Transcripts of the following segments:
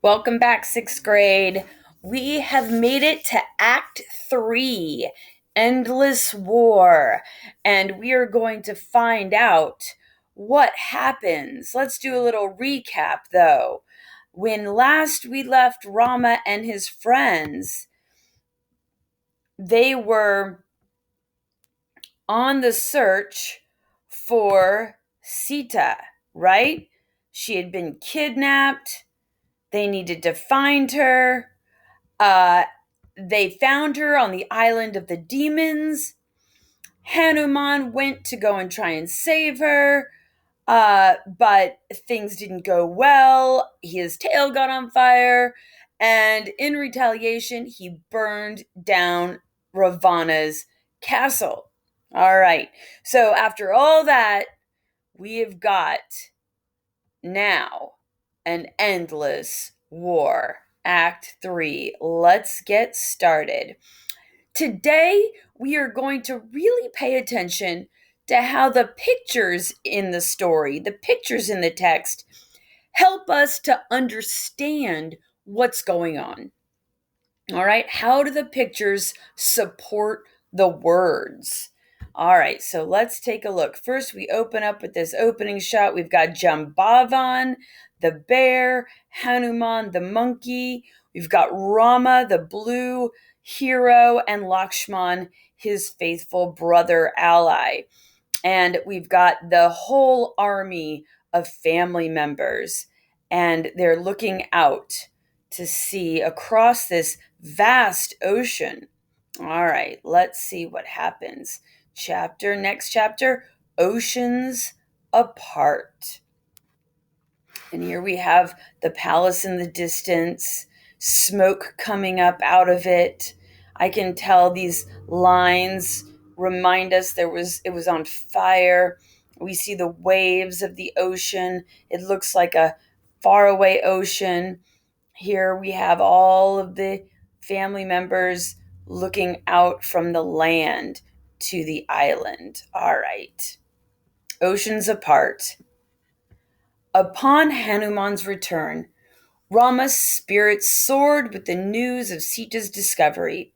Welcome back, sixth grade. We have made it to Act 3, Endless War, and we are going to find out what happens. Let's do a little recap, though. When last we left Rama and his friends, they were on the search for Sita, right? She had been kidnapped. They needed to find her. Uh, they found her on the island of the demons. Hanuman went to go and try and save her, but things didn't go well. His tail got on fire, and in retaliation, he burned down Ravana's castle. All right, so after all that, we have got now an endless war. Act 3. Let's get started. Today, we are going to really pay attention to how the pictures in the story, the pictures in the text, help us to understand what's going on. All right, how do the pictures support the words? All right, so let's take a look. First, we open up with this opening shot. We've got Jambavan, the bear, Hanuman, the monkey. We've got Rama, the blue hero, and Lakshman, his faithful brother ally. And we've got the whole army of family members, and they're looking out to see across this vast ocean. All right, let's see what happens. Next chapter, Oceans Apart. And here we have the palace in the distance, smoke coming up out of it. I can tell these lines remind us it was on fire. We see the waves of the ocean. It looks like a faraway ocean. Here we have all of the family members looking out from the land to the island. All right. Oceans apart. Upon Hanuman's return, Rama's spirit soared with the news of Sita's discovery.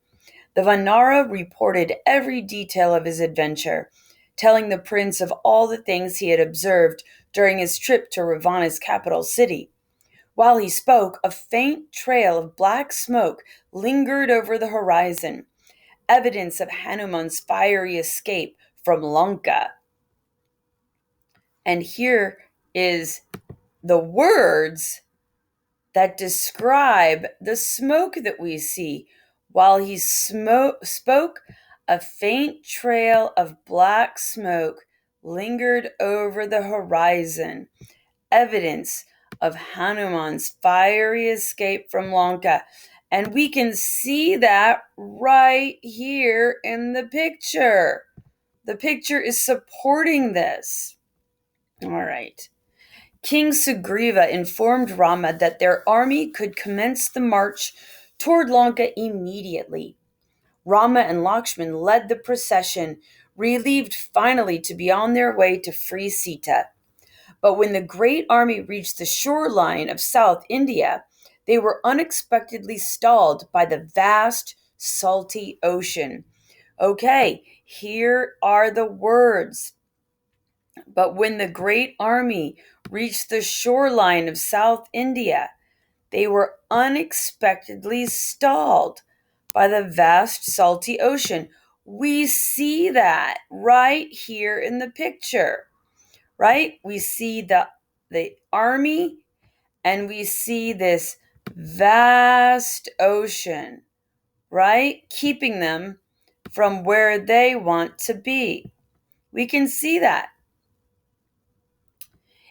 The Vanara reported every detail of his adventure, telling the prince of all the things he had observed during his trip to Ravana's capital city. While he spoke, a faint trail of black smoke lingered over the horizon, evidence of Hanuman's fiery escape from Lanka. And here is the words that describe the smoke that we see. While he spoke, a faint trail of black smoke lingered over the horizon, evidence of Hanuman's fiery escape from Lanka. And we can see that right here in the picture. The picture is supporting this. All right. King Sugriva informed Rama that their army could commence the march toward Lanka immediately. Rama and Lakshman led the procession, relieved finally to be on their way to free Sita. But when the great army reached the shoreline of South India, they were unexpectedly stalled by the vast, salty ocean. Okay, here are the words. But when the great army reached the shoreline of South India, they were unexpectedly stalled by the vast, salty ocean. We see that right here in the picture. Right? We see the army, and we see this vast ocean, right? Keeping them from where they want to be. We can see that.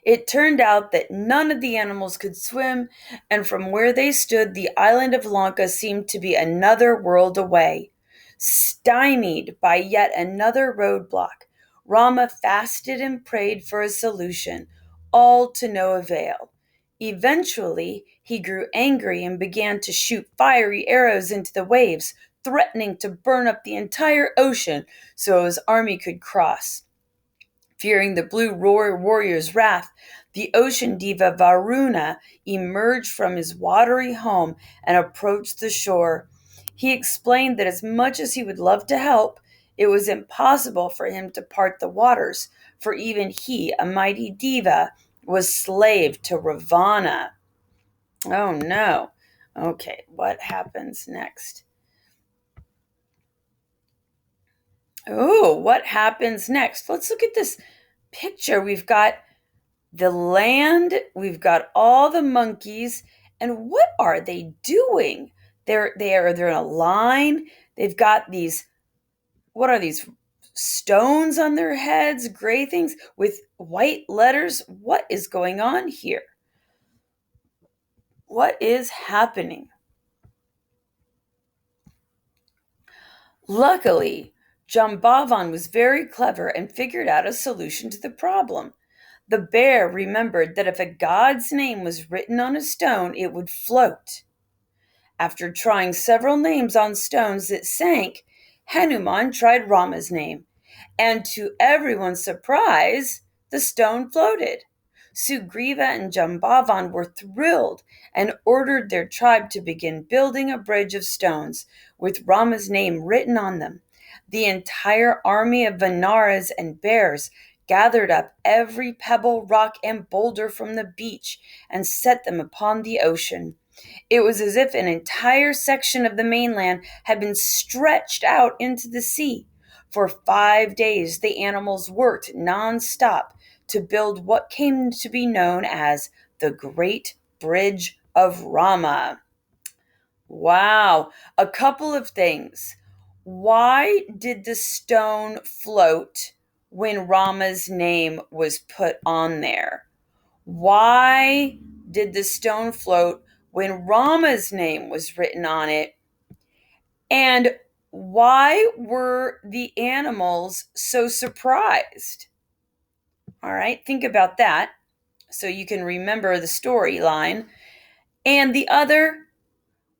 It turned out that none of the animals could swim, and from where they stood, the island of Lanka seemed to be another world away. Stymied by yet another roadblock, Rama fasted and prayed for a solution, all to no avail. Eventually, he grew angry and began to shoot fiery arrows into the waves, threatening to burn up the entire ocean so his army could cross. Fearing the blue warrior's wrath, the ocean diva Varuna emerged from his watery home and approached the shore. He explained that as much as he would love to help, it was impossible for him to part the waters, for even he, a mighty diva, was slave to Ravana. Oh no. Okay, what happens next? Oh, what happens next? Let's look at this picture. We've got the land, we've got all the monkeys, and what are they doing? They're in a line. They've got these, what are these, stones on their heads, gray things with white letters. What is going on here? What is happening? Luckily, Jambavan was very clever and figured out a solution to the problem. The bear remembered that if a god's name was written on a stone, it would float. After trying several names on stones that sank, Hanuman tried Rama's name, and to everyone's surprise, the stone floated. Sugriva and Jambavan were thrilled and ordered their tribe to begin building a bridge of stones with Rama's name written on them. The entire army of Vanaras and bears gathered up every pebble, rock, and boulder from the beach and set them upon the ocean. It was as if an entire section of the mainland had been stretched out into the sea. For 5 days, the animals worked nonstop to build what came to be known as the Great Bridge of Rama. Wow, a couple of things. Why did the stone float when Rama's name was put on there? Why did the stone float when Rama's name was written on it? And why were the animals so surprised? All right, think about that so you can remember the storyline. And the other,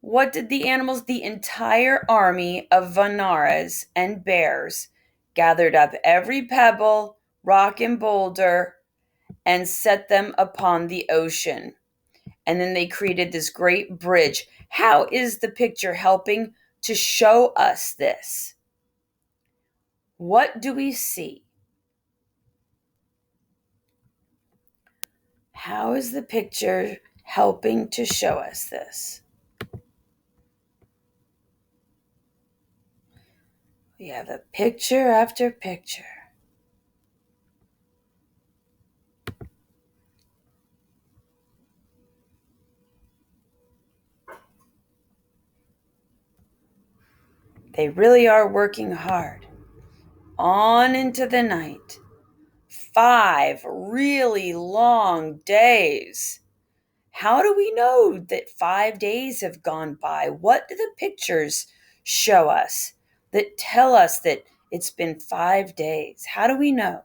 what did the animals, the entire army of Vanaras and bears, gathered up every pebble, rock, and boulder and set them upon the ocean? And then they created this great bridge. How is the picture helping to show us this? What do we see? How is the picture helping to show us this? We have a picture after picture. They really are working hard. On into the night. 5 really long days. How do we know that 5 days have gone by? What do the pictures show us that tell us that it's been 5 days? How do we know?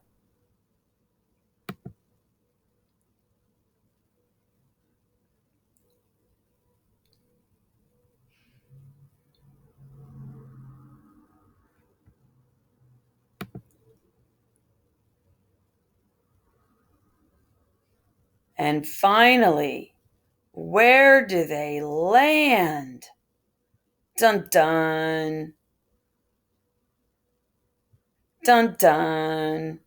And finally, where do they land? Dun dun. Dun dun.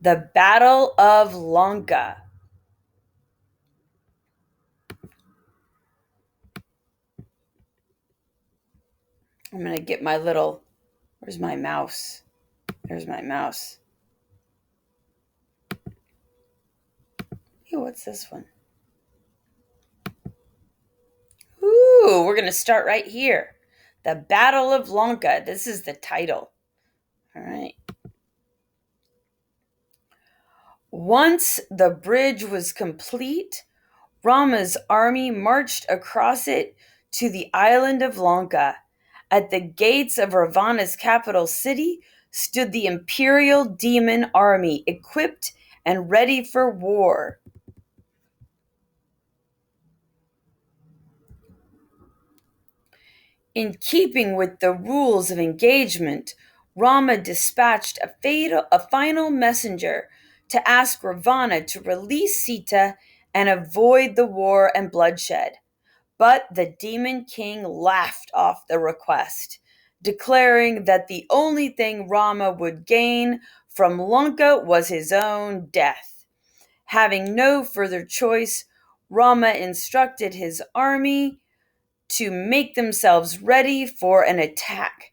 The Battle of Lanka. I'm going to get my little. Where's my mouse? There's my mouse. Hey, what's this one? Ooh, we're going to start right here. The Battle of Lanka. This is the title. All right. Once the bridge was complete, Rama's army marched across it to the island of Lanka. At the gates of Ravana's capital city stood the imperial demon army, equipped and ready for war. In keeping with the rules of engagement, Rama dispatched a final messenger to ask Ravana to release Sita and avoid the war and bloodshed. But the demon king laughed off the request, declaring that the only thing Rama would gain from Lanka was his own death. Having no further choice, Rama instructed his army to make themselves ready for an attack.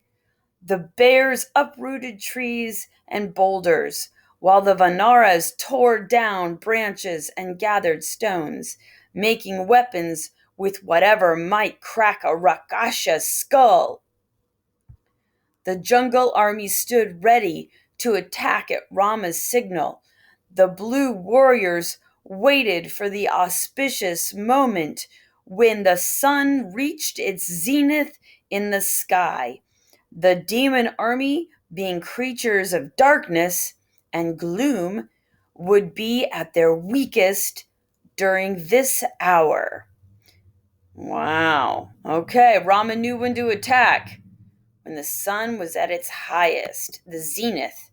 The bears uprooted trees and boulders, while the Vanaras tore down branches and gathered stones, making weapons with whatever might crack a Rakasha's skull. The jungle army stood ready to attack at Rama's signal. The blue warriors waited for the auspicious moment when the sun reached its zenith in the sky. The demon army, being creatures of darkness and gloom, would be at their weakest during this hour. Wow. Okay, Rama knew when to attack. When the sun was at its highest, the zenith.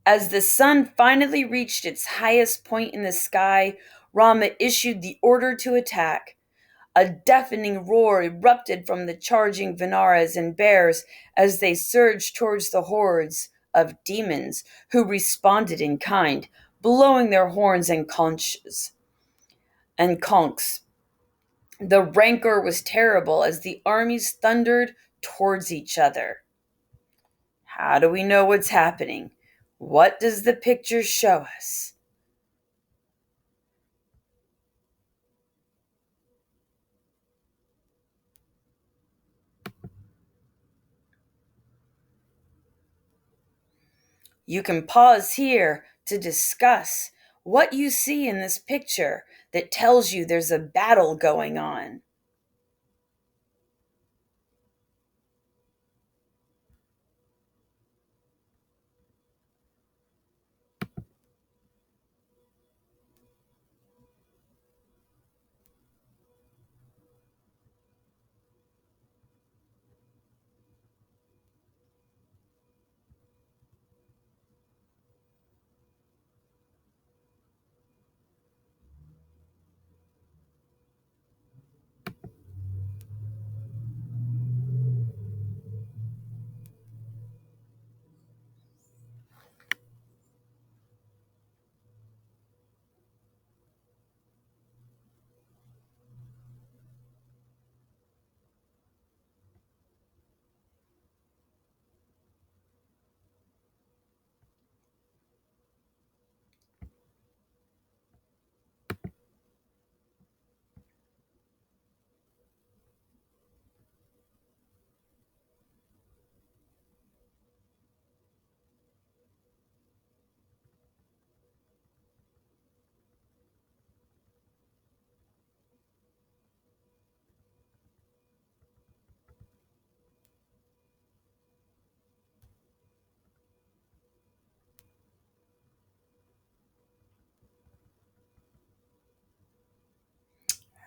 As the sun finally reached its highest point in the sky, Rama issued the order to attack. A deafening roar erupted from the charging Vinaras and bears as they surged towards the hordes of demons, who responded in kind, blowing their horns and conches and conchs. The rancor was terrible as the armies thundered towards each other. How do we know what's happening? What does the picture show us? You can pause here to discuss what you see in this picture that tells you there's a battle going on.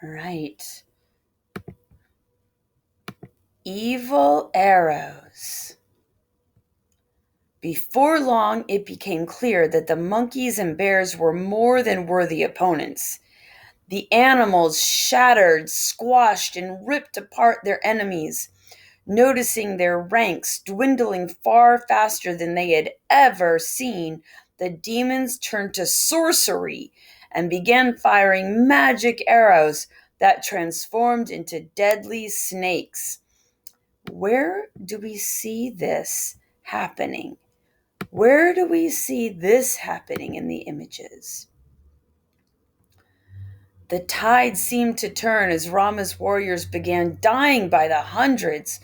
Right. Evil arrows. Before long, it became clear that the monkeys and bears were more than worthy opponents. The animals shattered, squashed, and ripped apart their enemies. Noticing their ranks dwindling far faster than they had ever seen, the demons turned to sorcery and began firing magic arrows that transformed into deadly snakes. Where do we see this happening? Where do we see this happening in the images? The tide seemed to turn as Rama's warriors began dying by the hundreds.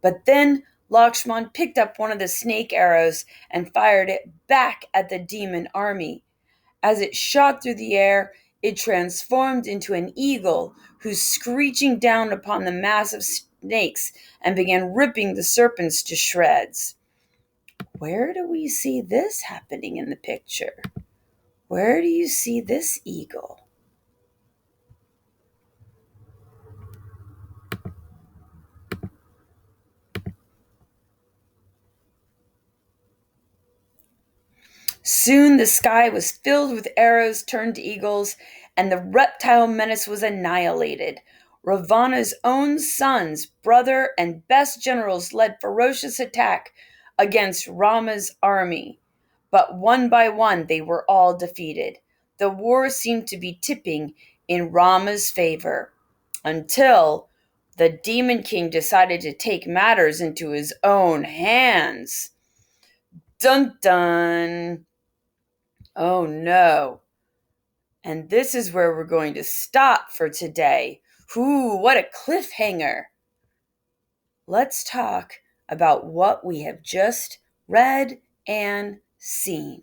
But then Lakshman picked up one of the snake arrows and fired it back at the demon army. As it shot through the air, it transformed into an eagle who screeching down upon the mass of snakes and began ripping the serpents to shreds. Where do we see this happening in the picture? Where do you see this eagle? Soon the sky was filled with arrows turned to eagles, and the reptile menace was annihilated. Ravana's own sons, brother, and best generals led ferocious attack against Rama's army. But one by one, they were all defeated. The war seemed to be tipping in Rama's favor until the Demon King decided to take matters into his own hands. Dun dun! Oh no. And this is where we're going to stop for today. Ooh, what a cliffhanger. Let's talk about what we have just read and seen.